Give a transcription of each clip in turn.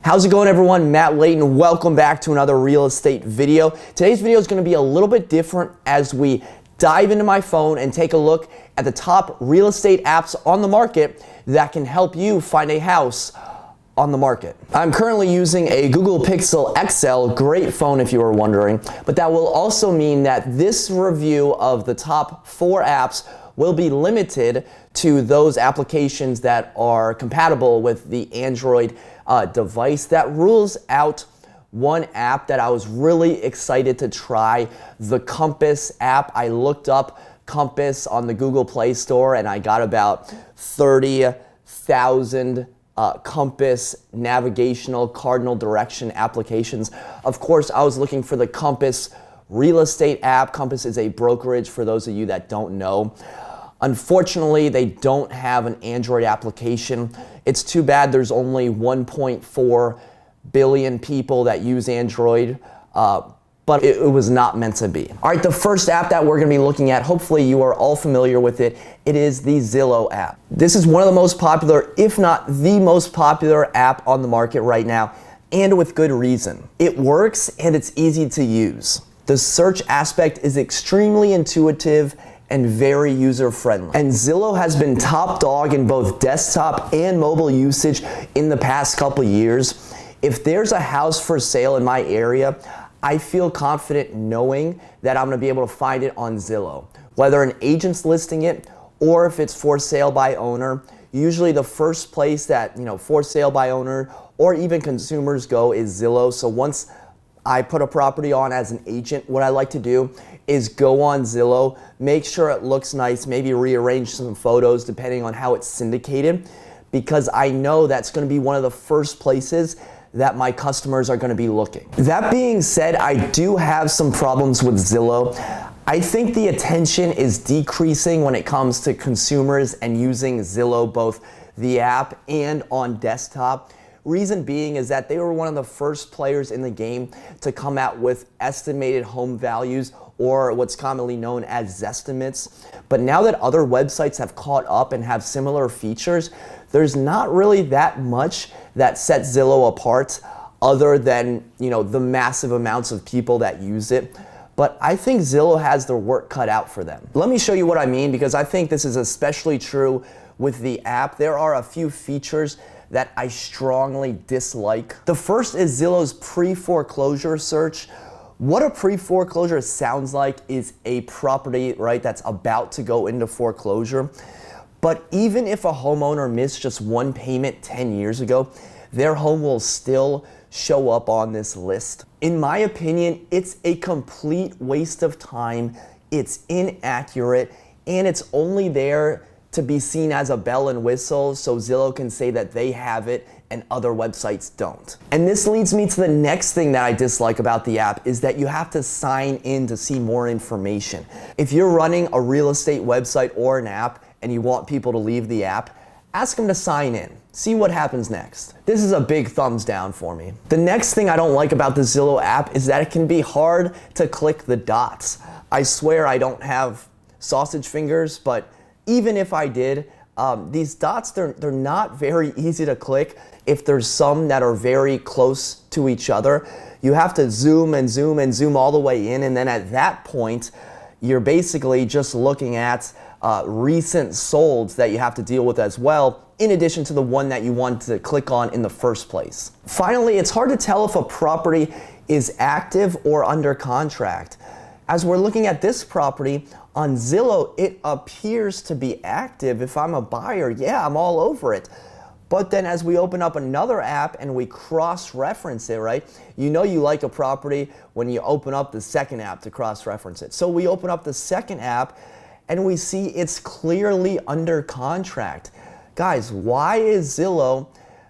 How's it going, everyone? Matt Leighton. Welcome back to another real estate video. Today's video is going to be a little bit different as we dive into my phone and take a look at the top real estate apps on the market that can help you find a house on the market. I'm currently using a Google Pixel XL, great phone if you were wondering, but that will also mean that this review of the top 4 apps will be limited to those applications that are compatible with the Android device. That rules out one app that I was really excited to try, the Compass app. I looked up Compass on the Google Play Store and I got about 30,000 Compass navigational cardinal direction applications. Of course, I was looking for the Compass real estate app. Compass is a brokerage for those of you that don't know. Unfortunately, they don't have an Android application. It's too bad. There's only 1.4 billion people that use Android, but it was not meant to be. All right, the first app that we're gonna be looking at, hopefully you are all familiar with it. It is the Zillow app. This is one of the most popular, if not the most popular app on the market right now, and with good reason. It works and it's easy to use. The search aspect is extremely intuitive and very user-friendly. And Zillow has been top dog in both desktop and mobile usage in the past couple years. If there's a house for sale in my area, I feel confident knowing that I'm gonna be able to find it on Zillow. Whether an agent's listing it or if it's for sale by owner, usually the first place that, for sale by owner or even consumers go is Zillow. So once I put a property on as an agent, what I like to do is go on Zillow, make sure it looks nice, maybe rearrange some photos depending on how it's syndicated, because I know that's gonna be one of the first places that my customers are gonna be looking. That being said, I do have some problems with Zillow. I think the attention is decreasing when it comes to consumers and using Zillow, both the app and on desktop. Reason being is that they were one of the first players in the game to come out with estimated home values, or what's commonly known as Zestimates. But now that other websites have caught up and have similar features, there's not really that much that sets Zillow apart other than, the massive amounts of people that use it. But I think Zillow has their work cut out for them. Let me show you what I mean, because I think this is especially true with the app. There are a few features that I strongly dislike. The first is Zillow's pre-foreclosure search. What a pre-foreclosure sounds like is a property, right, that's about to go into foreclosure. But even if a homeowner missed just one payment 10 years ago, their home will still show up on this list. In my opinion, it's a complete waste of time, it's inaccurate, and it's only there to be seen as a bell and whistle so Zillow can say that they have it and other websites don't. And this leads me to the next thing that I dislike about the app is that you have to sign in to see more information. If you're running a real estate website or an app and you want people to leave the app, ask them to sign in. See what happens next. This is a big thumbs down for me. The next thing I don't like about the Zillow app is that it can be hard to click the dots. I swear I don't have sausage fingers, but even if I did, these dots, they're not very easy to click if there's some that are very close to each other. You have to zoom and zoom and zoom all the way in, and then at that point, you're basically just looking at recent solds that you have to deal with as well, in addition to the one that you want to click on in the first place. Finally, it's hard to tell if a property is active or under contract. As we're looking at this property, on Zillow, it appears to be active. If I'm a buyer, yeah, I'm all over it. But then as we open up another app and we cross-reference it, right? You like a property when you open up the second app to cross-reference it. So we open up the second app and we see it's clearly under contract. Guys, why is Zillow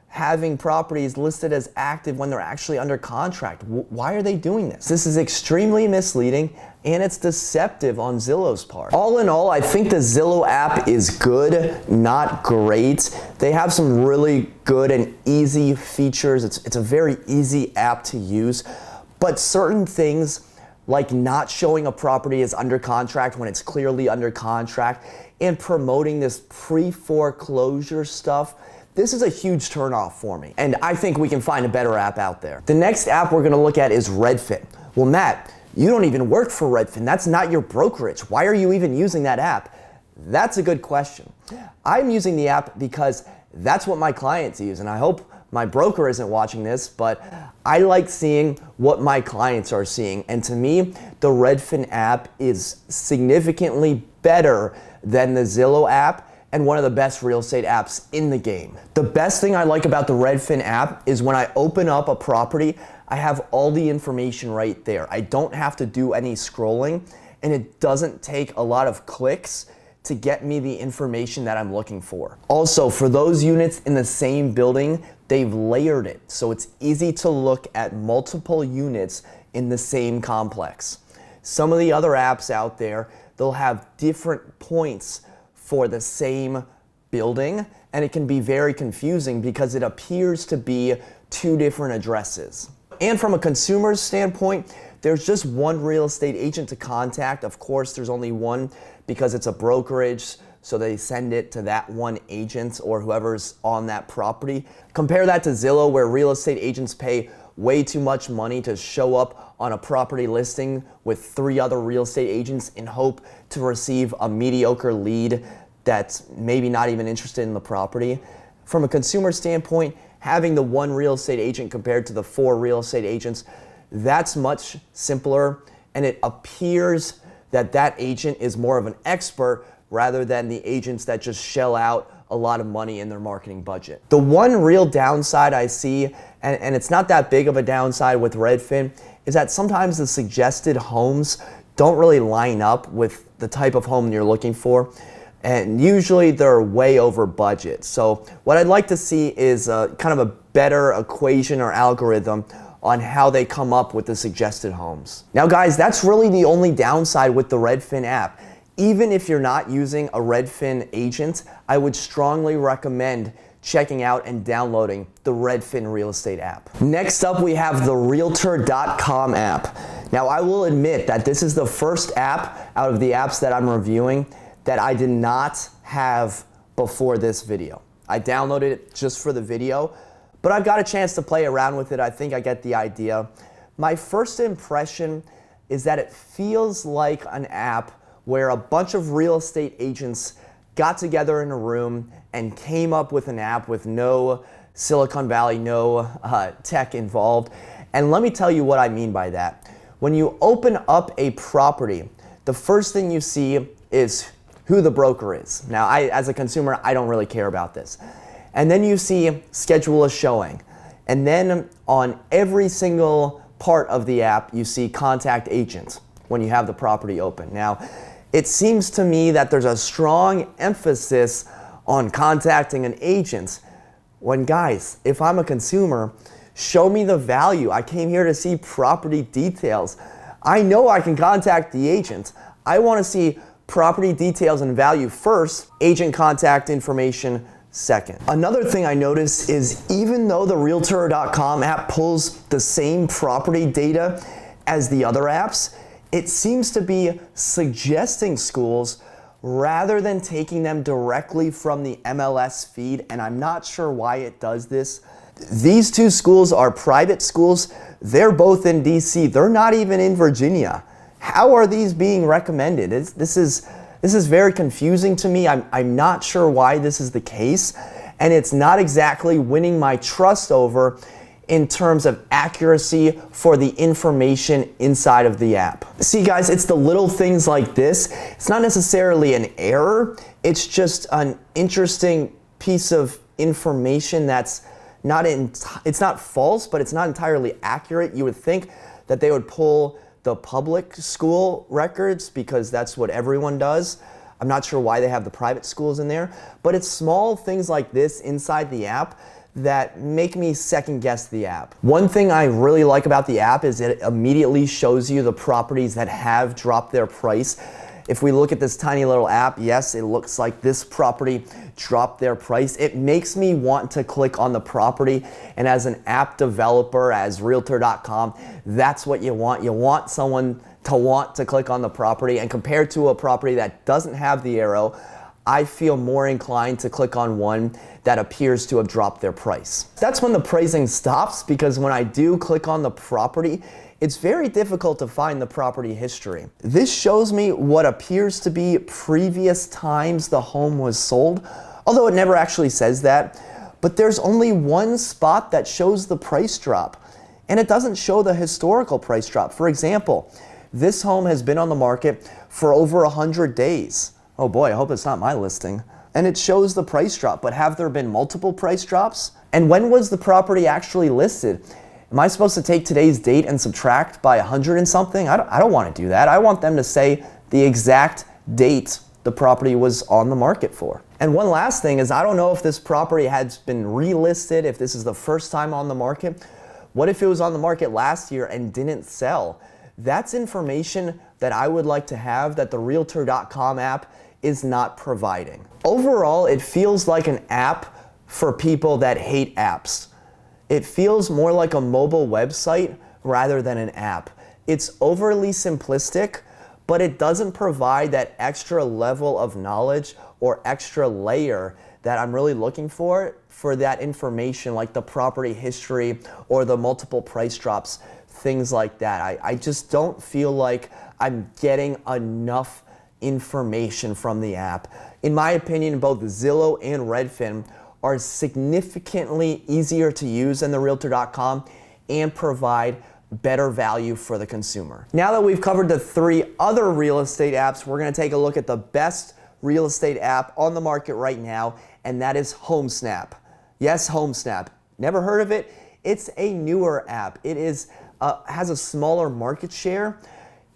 having properties listed as active when they're actually under contract? Why are they doing this? This is extremely misleading and it's deceptive on Zillow's part. All in all, I think the Zillow app is good, not great. They have some really good and easy features. It's a very easy app to use, but certain things like not showing a property as under contract when it's clearly under contract and promoting this pre-foreclosure stuff this is a huge turnoff for me. And I think we can find a better app out there. The next app we're gonna look at is Redfin. Well, Matt, you don't even work for Redfin. That's not your brokerage. Why are you even using that app? That's a good question. I'm using the app because that's what my clients use, and I hope my broker isn't watching this, but I like seeing what my clients are seeing. And to me, the Redfin app is significantly better than the Zillow app and one of the best real estate apps in the game. The best thing I like about the Redfin app is when I open up a property, I have all the information right there. I don't have to do any scrolling, and it doesn't take a lot of clicks to get me the information that I'm looking for. Also, for those units in the same building, they've layered it, so it's easy to look at multiple units in the same complex. Some of the other apps out there, they'll have different points for the same building, and it can be very confusing because it appears to be two different addresses. And from a consumer's standpoint, there's just one real estate agent to contact. Of course, there's only one because it's a brokerage, so they send it to that one agent or whoever's on that property. Compare that to Zillow, where real estate agents pay way too much money to show up on a property listing with 3 other real estate agents in hope to receive a mediocre lead that's maybe not even interested in the property. From a consumer standpoint, having the one real estate agent compared to the 4 real estate agents, that's much simpler, and it appears that that agent is more of an expert rather than the agents that just shell out a lot of money in their marketing budget. The one real downside I see, and it's not that big of a downside with Redfin, is that sometimes the suggested homes don't really line up with the type of home you're looking for, and usually they're way over budget. So what I'd like to see is kind of a better equation or algorithm on how they come up with the suggested homes. Now guys, that's really the only downside with the Redfin app. Even if you're not using a Redfin agent, I would strongly recommend checking out and downloading the Redfin real estate app. Next up, we have the Realtor.com app. Now I will admit that this is the first app out of the apps that I'm reviewing that I did not have before this video. I downloaded it just for the video, but I've got a chance to play around with it. I think I get the idea. My first impression is that it feels like an app where a bunch of real estate agents got together in a room and came up with an app with no Silicon Valley, no tech involved. And let me tell you what I mean by that. When you open up a property, the first thing you see is who the broker is. Now, as a consumer, I don't really care about this. And then you see schedule a showing. And then on every single part of the app, you see contact agents when you have the property open. Now, it seems to me that there's a strong emphasis on contacting an agent when, guys, if I'm a consumer, show me the value. I came here to see property details. I know I can contact the agent. I want to see property details and value first, agent contact information second. Another thing I noticed is even though the Realtor.com app pulls the same property data as the other apps, it seems to be suggesting schools rather than taking them directly from the MLS feed, and I'm not sure why it does this. These 2 schools are private schools. They're both in DC. They're not even in Virginia. How are these being recommended? This is very confusing to me. I'm not sure why this is the case, and it's not exactly winning my trust over in terms of accuracy for the information inside of the app. See guys, it's the little things like this. It's not necessarily an error. It's just an interesting piece of information that's it's not false, but it's not entirely accurate. You would think that they would pull the public school records because that's what everyone does. I'm not sure why they have the private schools in there, but it's small things like this inside the app that make me second guess the app. One thing I really like about the app is it immediately shows you the properties that have dropped their price. If we look at this tiny little app, yes, it looks like this property dropped their price. It makes me want to click on the property, and as an app developer, as Realtor.com, that's what you want. You want someone to want to click on the property, and compared to a property that doesn't have the arrow, I feel more inclined to click on one that appears to have dropped their price. That's when the pricing stops, because when I do click on the property, it's very difficult to find the property history. This shows me what appears to be previous times the home was sold, although it never actually says that. But there's only one spot that shows the price drop, and it doesn't show the historical price drop. For example, this home has been on the market for over 100 days. Oh boy, I hope it's not my listing. And it shows the price drop, but have there been multiple price drops? And when was the property actually listed? Am I supposed to take today's date and subtract by 100 and something? I don't want to do that. I want them to say the exact date the property was on the market for. And one last thing is, I don't know if this property has been relisted, if this is the first time on the market. What if it was on the market last year and didn't sell? That's information that I would like to have that the Realtor.com app is not providing. Overall, it feels like an app for people that hate apps. It feels more like a mobile website rather than an app. It's overly simplistic, but it doesn't provide that extra level of knowledge or extra layer that I'm really looking for that information, like the property history or the multiple price drops, things like that. I just don't feel like I'm getting enough information from the app. In my opinion, both Zillow and Redfin are significantly easier to use than the Realtor.com and provide better value for the consumer. Now that we've covered the 3 other real estate apps, we're gonna take a look at the best real estate app on the market right now, and that is Homesnap. Yes, Homesnap. Never heard of it? It's a newer app. It has a smaller market share.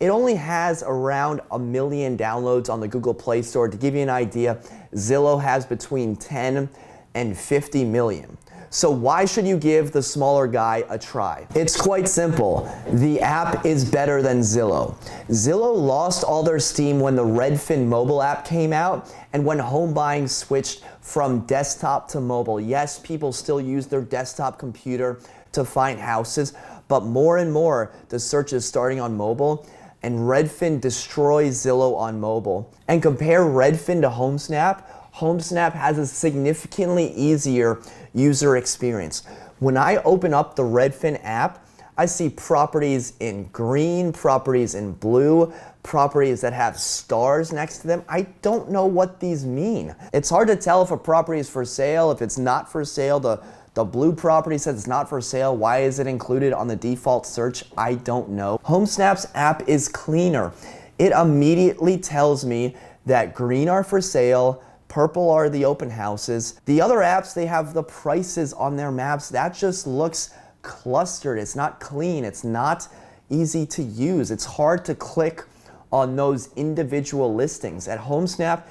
It only has around 1 million downloads on the Google Play Store. To give you an idea, Zillow has between 10 and 50 million. So why should you give the smaller guy a try? It's quite simple. The app is better than Zillow. Zillow lost all their steam when the Redfin mobile app came out and when home buying switched from desktop to mobile. Yes, people still use their desktop computer to find houses, but more and more the search is starting on mobile, and Redfin destroys Zillow on mobile. And compare Redfin to Homesnap. Homesnap has a significantly easier user experience. When I open up the Redfin app, I see properties in green, properties in blue, properties that have stars next to them. I don't know what these mean. It's hard to tell if a property is for sale, if it's not for sale. The blue property says it's not for sale. Why is it included on the default search? I don't know. Homesnap's app is cleaner. It immediately tells me that green are for sale, purple are the open houses. The other apps, they have the prices on their maps. That just looks clustered. It's not clean. It's not easy to use. It's hard to click on those individual listings. At Homesnap,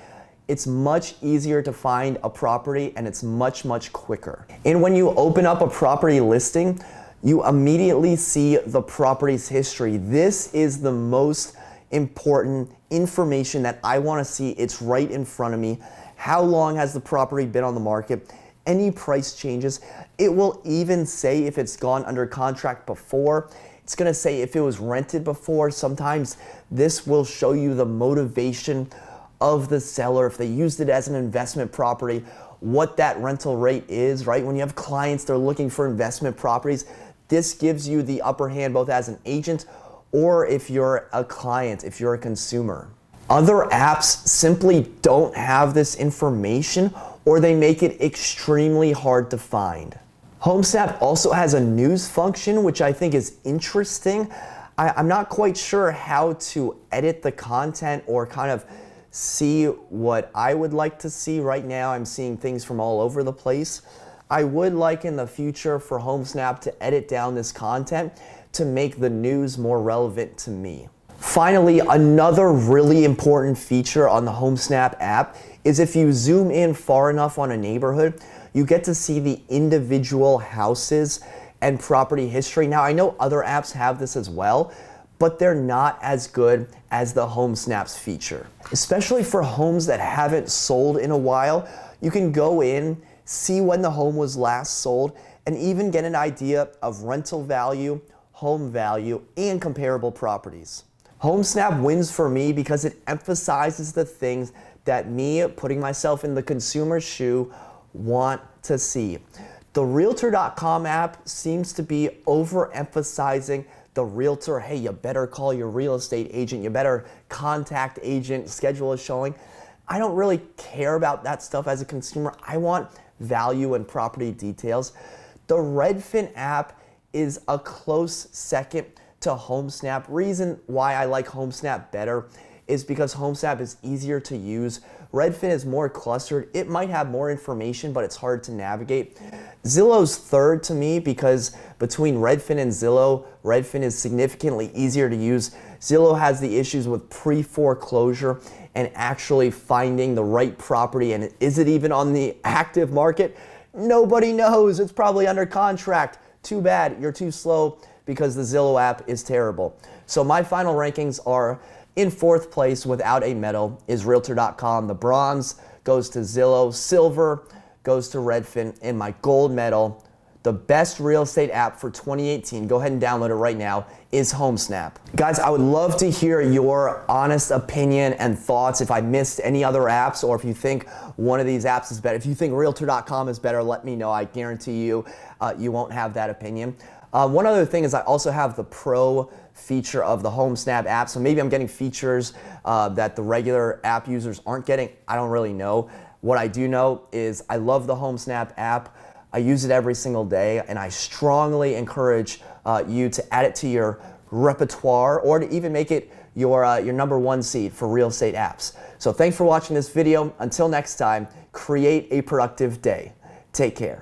it's much easier to find a property and it's much, much quicker. And when you open up a property listing, you immediately see the property's history. This is the most important information that I want to see. It's right in front of me. How long has the property been on the market? Any price changes? It will even say if it's gone under contract before. It's going to say if it was rented before. Sometimes this will show you the motivation of the seller, if they used it as an investment property, what that rental rate is, right? When you have clients, they're looking for investment properties. This gives you the upper hand both as an agent or if you're a client, if you're a consumer. Other apps simply don't have this information or they make it extremely hard to find. Homesnap also has a news function, which I think is interesting. I'm not quite sure how to edit the content or kind of see what I would like to see. Right now I'm seeing things from all over the place. I would like in the future for Homesnap to edit down this content to make the news more relevant to me. Finally, another really important feature on the Homesnap app is if you zoom in far enough on a neighborhood, you get to see the individual houses and property history. Now, I know other apps have this as well, but they're not as good as the Homesnap's feature. Especially for homes that haven't sold in a while, you can go in, see when the home was last sold, and even get an idea of rental value, home value, and comparable properties. Homesnap wins for me because it emphasizes the things that me, putting myself in the consumer's shoe, want to see. The Realtor.com app seems to be overemphasizing the realtor. Hey, you better call your real estate agent. You better contact agent, schedule a showing. I don't really care about that stuff as a consumer. I want value and property details. The Redfin app is a close second to Homesnap. Reason why I like Homesnap better is because Homesnap is easier to use. Redfin is more clustered. It might have more information, but it's hard to navigate. Zillow's third to me because between Redfin and Zillow, Redfin is significantly easier to use. Zillow has the issues with pre-foreclosure and actually finding the right property, and is it even on the active market? Nobody knows. It's probably under contract. Too bad, you're too slow because the Zillow app is terrible. So my final rankings are: in fourth place without a medal is Realtor.com. The bronze goes to Zillow. Silver goes to Redfin. And my gold medal, the best real estate app for 2018, go ahead and download it right now, is Homesnap. Guys, I would love to hear your honest opinion and thoughts. If I missed any other apps, or if you think one of these apps is better, if you think Realtor.com is better, let me know. I guarantee you, you won't have that opinion. One other thing is I also have the Pro feature of the Homesnap app, so maybe I'm getting features that the regular app users aren't getting. I don't really know. What I do know is I love the Homesnap app. I use it every single day, and I strongly encourage you to add it to your repertoire or to even make it your number one seed for real estate apps. So thanks for watching this video. Until next time, create a productive day. Take care.